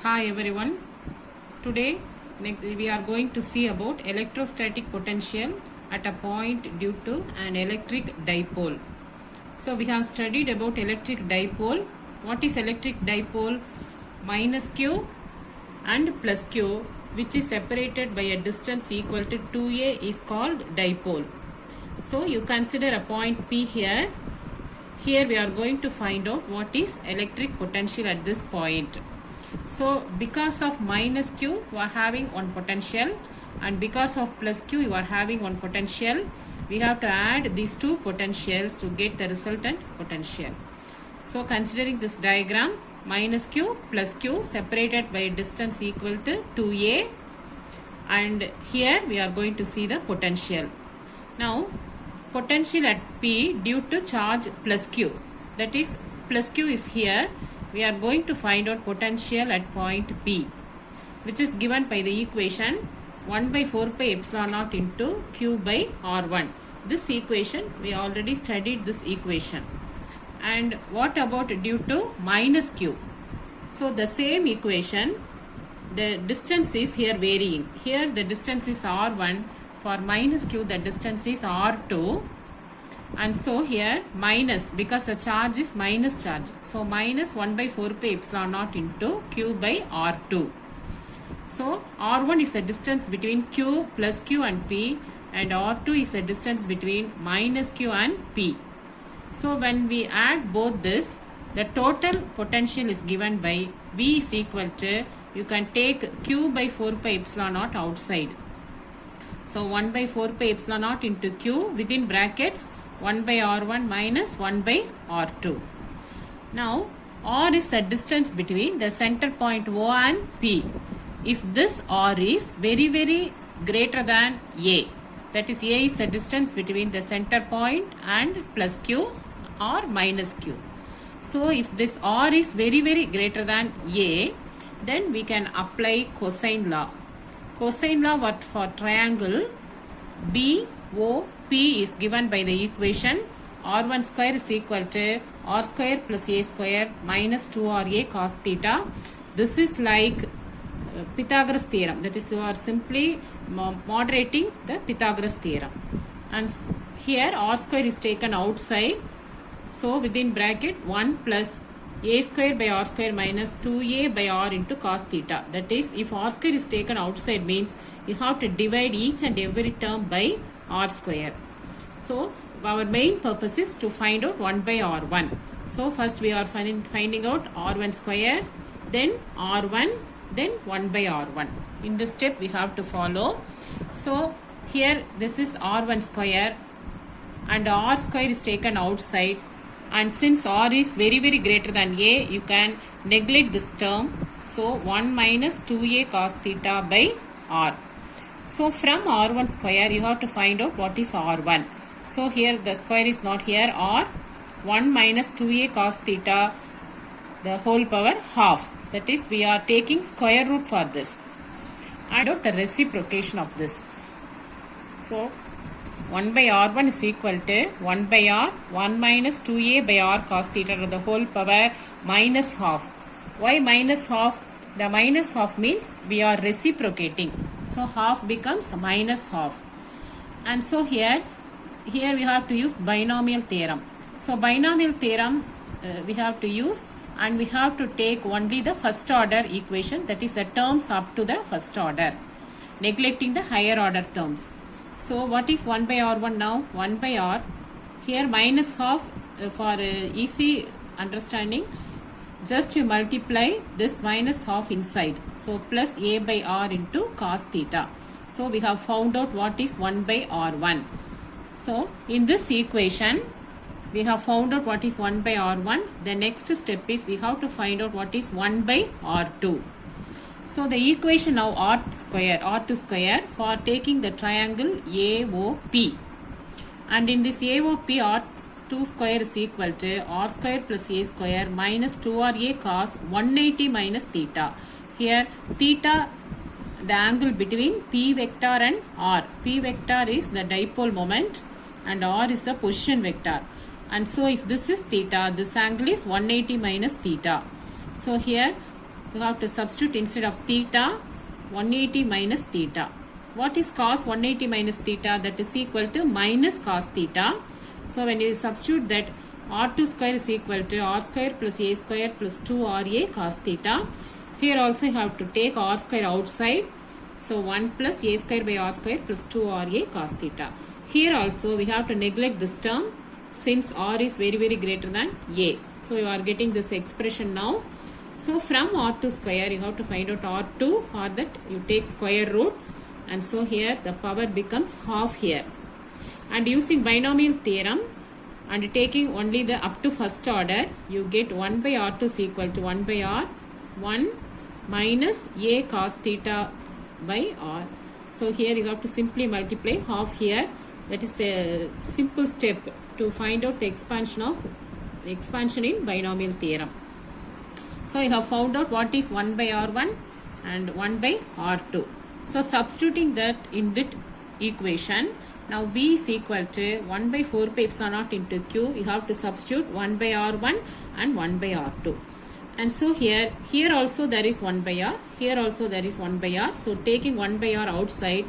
Hi everyone. Today we are going to see about electrostatic potential at a point due to an electric dipole. So we have studied about electric dipole. What is electric dipole? Minus q and plus q, which is separated by a distance equal to 2a, is called dipole. So you consider a point P here. Here we are going to find out what is electric potential at this point. So because of minus q you are having one potential, and because of plus q you are having one potential. We have to add these two potentials to get the resultant potential. So considering this diagram, minus q plus q separated by a distance equal to 2a, and here we are going to see the potential. Now potential at P due to charge plus q, that is plus q is here. We are going to find out potential at point P, which is given by the equation 1 by 4 pi epsilon naught into q by r1. This equation, we already studied this equation. And what about due to minus q? So the same equation, the distance is here varying. Here the distance is r1. For minus q the distance is r2. And so here minus, because the charge is minus charge, so minus 1 by 4 pi epsilon naught into q by r2. So r1 is the distance between q plus q and p, and r2 is the distance between minus q and p. So when we add both this, the total potential is given by V is equal to, you can take q by 4 pi epsilon naught outside. So 1 by 4 pi epsilon naught into q within brackets 1 by r1 minus 1 by r2. Now r is the distance between the center point O and P. If this r is very greater than a, that is a is the distance between the center point and plus q or minus q. So if this r is very greater than a, then we can apply cosine law. Cosine law what for triangle BOP is given by the equation r1 square is equal to r square plus a square minus 2ra cos theta. This is like Pythagoras theorem, that is you are simply moderating the Pythagoras theorem. And here r square is taken outside, so within bracket 1 plus a square by r square minus 2a by r into cos theta. That is, if r square is taken outside means you have to divide each and every term by r square. So our main purpose is to find out 1 by r1. So first we are finding out r1 square, then r1, then 1 by r1. In this step we have to follow. So here this is r1 square and r square is taken outside, and since r is very greater than a, you can neglect this term. So 1 minus 2a cos theta by r. So from r1 square you have to find out what is r1. So here the square is not here, or 1 minus 2a cos theta the whole power half. That is, we are taking square root for this. And out the reciprocation of this. So 1 by r1 is equal to 1 by r, 1 minus 2a by r cos theta to the whole power minus half. Why minus half? The minus half means we are reciprocating. So half becomes minus half. And so here we have to use binomial theorem. So binomial theorem we have to use, and we have to take only the first order equation, that is the terms up to the first order, neglecting the higher order terms. So what is 1 by r1 now? 1 by r. Here minus half for easy understanding, just you multiply this minus half inside. So plus a by r into cos theta. So we have found out what is 1 by r1. So in this equation, we have found out what is 1 by r1. The next step is we have to find out what is 1 by r2. So the equation now r2 square for taking the triangle AOP. And in this AOP, r2 square is equal to r square plus a square minus 2ra cos 180 minus theta. Here theta, the angle between P vector and R. P vector is the dipole moment and R is the position vector. And so if this is theta, this angle is 180 minus theta. So here you have to substitute instead of theta 180 minus theta. What is cos 180 minus theta? That is equal to minus cos theta. So when you substitute that, r2 square is equal to r square plus a square plus 2ra cos theta. Here also you have to take r square outside. So 1 plus a square by r square plus 2ra cos theta. Here also we have to neglect this term since r is very greater than a. So you are getting this expression now. So from r2 square you have to find out r2. For that you take square root, and so here the power becomes half here. And using binomial theorem and taking only the up to first order, you get 1 by r2 is equal to 1 by r 1 minus a cos theta by r. So here you have to simply multiply half here. That is a simple step to find out the expansion in binomial theorem. So you have found out what is 1 by r1 and 1 by r2. So substituting that in that equation, now v is equal to 1 by 4 pi epsilon naught into q. You have to substitute 1 by r1 and 1 by r2. And so here also there is 1 by r, here also there is 1 by r. So taking 1 by r outside,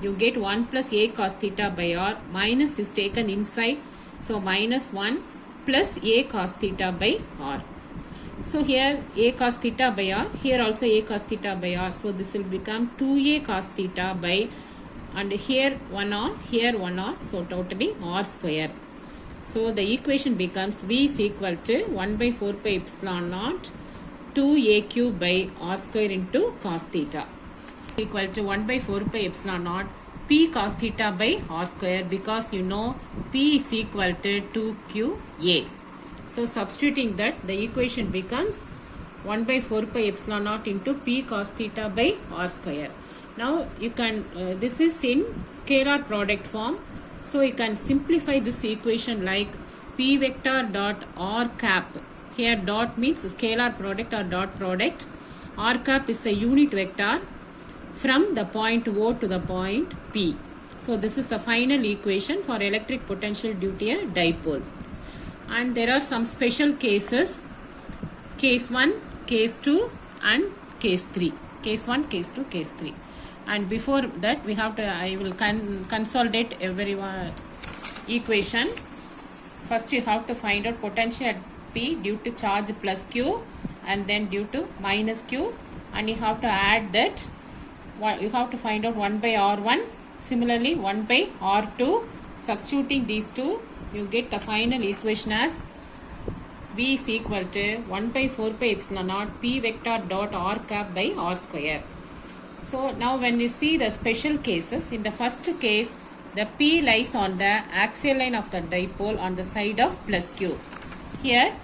you get 1 plus a cos theta by r, minus is taken inside. So minus 1 plus a cos theta by r. So here a cos theta by r, here also a cos theta by r. So this will become 2a cos theta by, and here 1 r, here 1 r. So totally r square. So the equation becomes v is equal to 1 by 4 pi epsilon naught 2aq by r square into cos theta equal to 1 by 4 pi epsilon naught p cos theta by r square, because you know p is equal to 2qa. So substituting that, the equation becomes 1 by 4 pi epsilon naught into p cos theta by r square. Now you can, this is in scalar product form. So you can simplify this equation like p vector dot r cap. Here dot means scalar product or dot product. R cap is a unit vector from the point O to the point P. So this is the final equation for electric potential due to a dipole. And there are some special cases, case 1, case 2 and case 3. Case 1, case 2, case 3. And before that we have to, I will consolidate every equation. First you have to find out potential at P due to charge plus Q and then due to minus Q, and you have to add that, you have to find out 1 by R1, similarly 1 by R2. Substituting these two, you get the final equation as V is equal to 1 by 4 pi epsilon naught P vector dot R cap by R square. So now when we see the special cases, in the first case the P lies on the axial line of the dipole on the side of plus Q. Here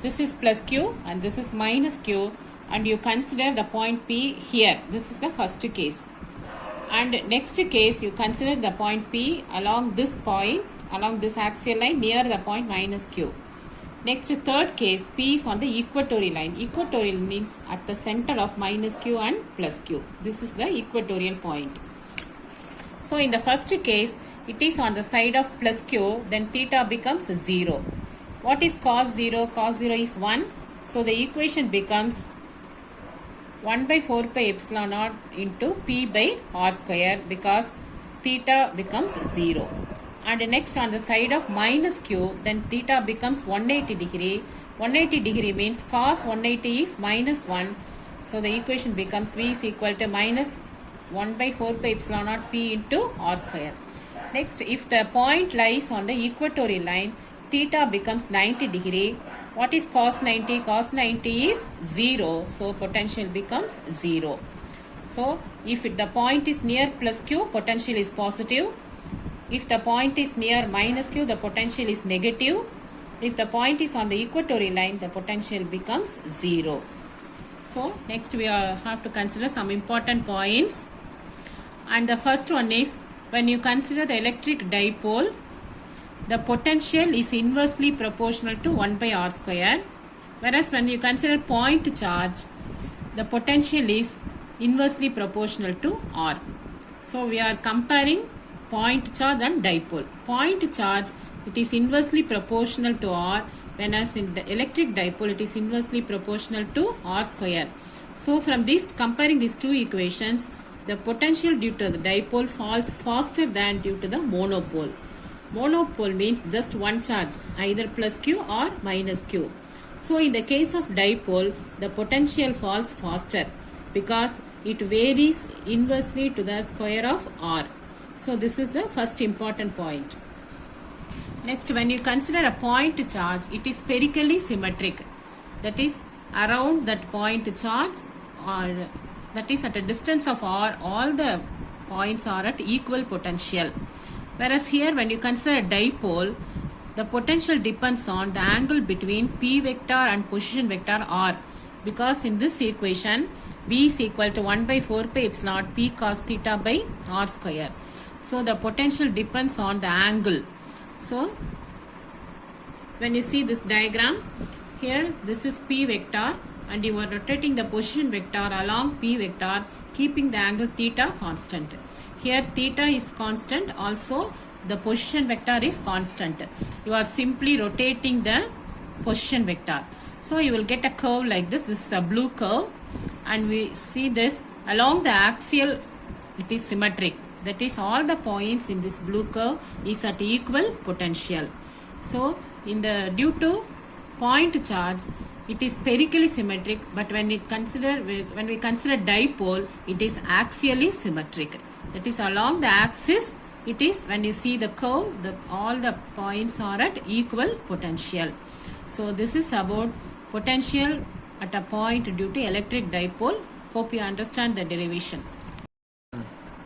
this is plus Q and this is minus Q, and you consider the point P here. This is the first case. And next case you consider the point P along this point, along this axial line near the point minus Q. Next, third case, P is on the equatorial line. Equatorial means at the center of minus Q and plus Q. This is the equatorial point. So in the first case, it is on the side of plus Q, then theta becomes 0. What is cos 0? Cos 0 is 1. So the equation becomes 1 by 4 pi epsilon naught into P by R square, because theta becomes 0. And next on the side of minus Q, then theta becomes 180 degree. 180 degree means cos 180 is minus 1. So the equation becomes V is equal to minus 1 by 4 pi epsilon naught P into R square. Next, if the point lies on the equatorial line, theta becomes 90 degree. What is cos 90? Cos 90 is 0. So potential becomes 0. So if the point is near plus Q, potential is positive. If the point is near minus Q, the potential is negative. If the point is on the equatorial line, the potential becomes 0. So next we have to consider some important points. And the first one is, when you consider the electric dipole, the potential is inversely proportional to 1 by R square. Whereas when you consider point charge, the potential is inversely proportional to R. So we are comparing point charge and dipole. Point charge, it is inversely proportional to R, whereas in the electric dipole it is inversely proportional to R square. So from this, comparing these two equations, the potential due to the dipole falls faster than due to the monopole. Monopole means just one charge, either plus Q or minus Q. So in the case of dipole, the potential falls faster because it varies inversely to the square of R. So this is the first important point. Next, when you consider a point charge, it is spherically symmetric. That is, around that point charge, or that is at a distance of R, all the points are at equal potential. Whereas here, when you consider a dipole, the potential depends on the angle between P vector and position vector R. Because in this equation, V is equal to 1 by 4 pi epsilon P cos theta by R square. So the potential depends on the angle. So when you see this diagram, here this is P vector and you are rotating the position vector along P vector, keeping the angle theta constant. Here theta is constant, also the position vector is constant. You are simply rotating the position vector. So you will get a curve like this. This is a blue curve and we see this along the axial, it is symmetric. That is, all the points in this blue curve is at equal potential. So due to point charge, it is spherically symmetric, but when we consider dipole, it is axially symmetric. That is, along the axis, it is, when you see the curve, all the points are at equal potential. So this is about potential at a point due to electric dipole. Hope you understand the derivation.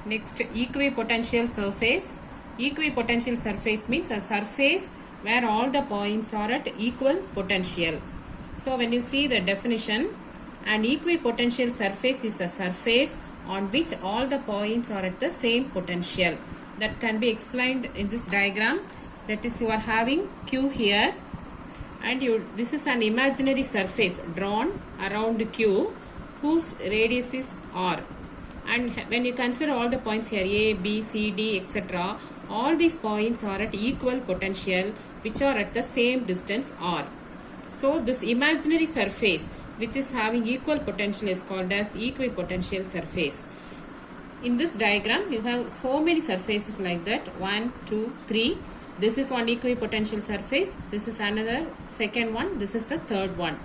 Next, equipotential surface. Equipotential surface means a surface where all the points are at equal potential. So when you see the definition, an equipotential surface is a surface on which all the points are at the same potential. That can be explained in this diagram. That is, you are having Q here and this is an imaginary surface drawn around Q whose radius is R. And when you consider all the points here, A, B, C, D, etc., all these points are at equal potential which are at the same distance R. So this imaginary surface which is having equal potential is called as equipotential surface. In this diagram, you have so many surfaces like that. 1, 2, 3. This is one equipotential surface. This is another second one. This is the third one.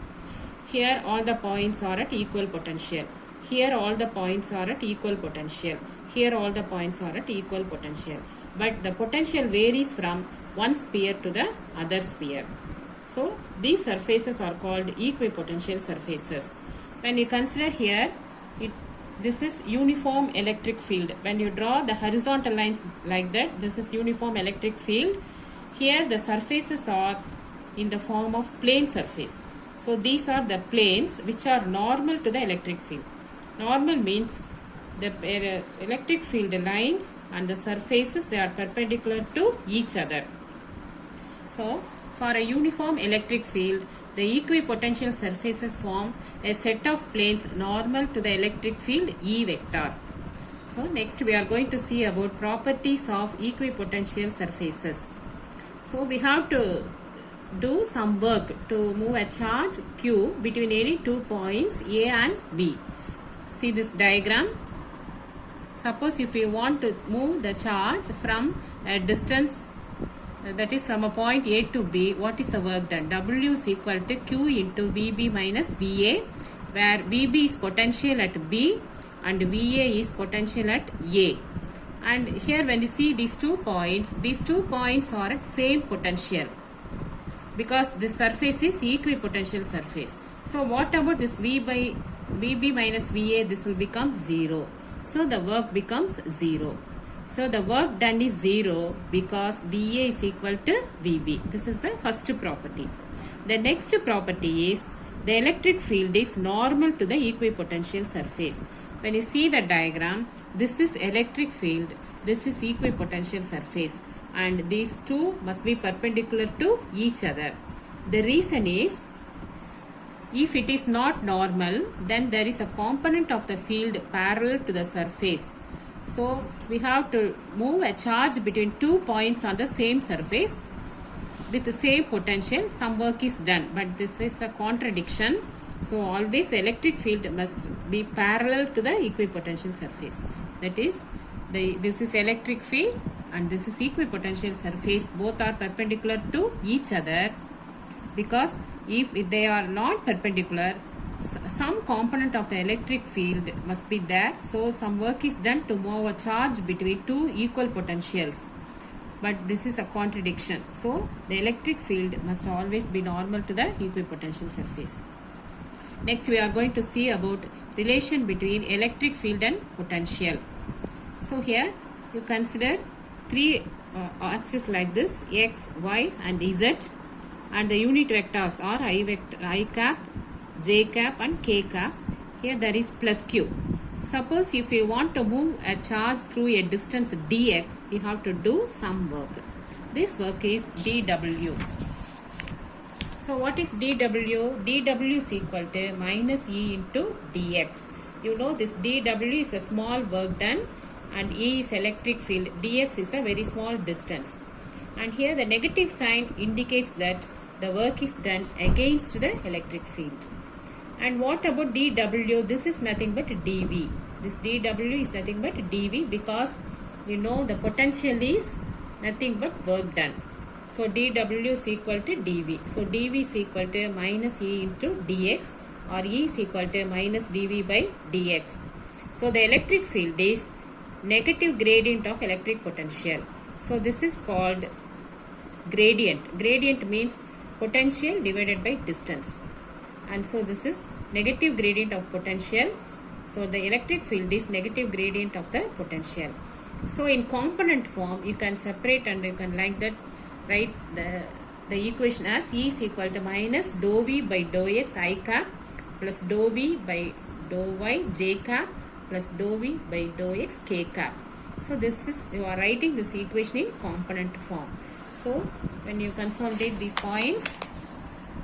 Here all the points are at equal potential. Here all the points are at equal potential. Here all the points are at equal potential. But the potential varies from one sphere to the other sphere. So these surfaces are called equipotential surfaces. When you consider here, this is uniform electric field. When you draw the horizontal lines like that, this is uniform electric field. Here the surfaces are in the form of plane surface. So these are the planes which are normal to the electric field. Normal means the electric field lines and the surfaces, they are perpendicular to each other. So for a uniform electric field, the equipotential surfaces form a set of planes normal to the electric field E vector. So next we are going to see about properties of equipotential surfaces. So we have to do some work to move a charge Q between any 2 points A and B. See this diagram. Suppose if you want to move the charge from a distance, that is from a point A to B, what is the work done? W is equal to Q into VB minus VA, where VB is potential at B and VA is potential at A. And here when you see these 2 points are at same potential because this surface is equipotential surface. So what about this VB minus VA? This will become 0. So the work becomes 0. So the work done is 0 because VA is equal to VB. This is the first property. The next property is the electric field is normal to the equipotential surface. When you see the diagram, this is electric field, this is equipotential surface, and these two must be perpendicular to each other. The reason is, if it is not normal, then there is a component of the field parallel to the surface. So we have to move a charge between 2 points on the same surface with the same potential. Some work is done, but this is a contradiction. So always the electric field must be parallel to the equipotential surface. That is, this is electric field and this is equipotential surface. Both are perpendicular to each other, because if they are not perpendicular, some component of the electric field must be there. So some work is done to move a charge between two equal potentials. But this is a contradiction. So the electric field must always be normal to the equipotential surface. Next we are going to see about relation between electric field and potential. So here you consider three axes like this, x, y and z, and the unit vectors are I cap, j cap and k cap. Here there is plus q. Suppose if you want to move a charge through a distance dx, you have to do some work. This work is dw. So what is dw? dw is equal to minus e into dx. You know this dw is a small work done and e is electric field. dx is a very small distance. And here the negative sign indicates that the work is done against the electric field. And what about dw? This is nothing but dv. This dw is nothing but dv, because you know the potential is nothing but work done. So dw is equal to dv. So dv is equal to minus e into dx, or e is equal to minus dv by dx. So the electric field is negative gradient of electric potential. So this is called gradient. Gradient means potential divided by distance. And so this is negative gradient of potential. So the electric field is negative gradient of the potential. So in component form you can separate, and you can like that write the equation as E is equal to minus dou v by dou x I cap plus dou v by dou y j cap plus dou v by dou x k cap. So this is, you are writing this equation in component form. So when you consolidate these points,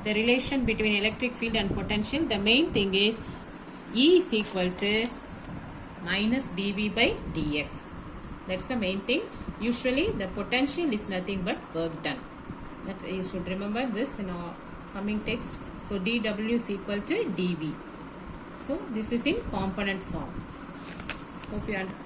the relation between electric field and potential, the main thing is E is equal to minus dv by dx. That's the main thing. Usually the potential is nothing but work done. That you should remember this in our coming text. So dw is equal to dv. So this is in component form. Hope you understand.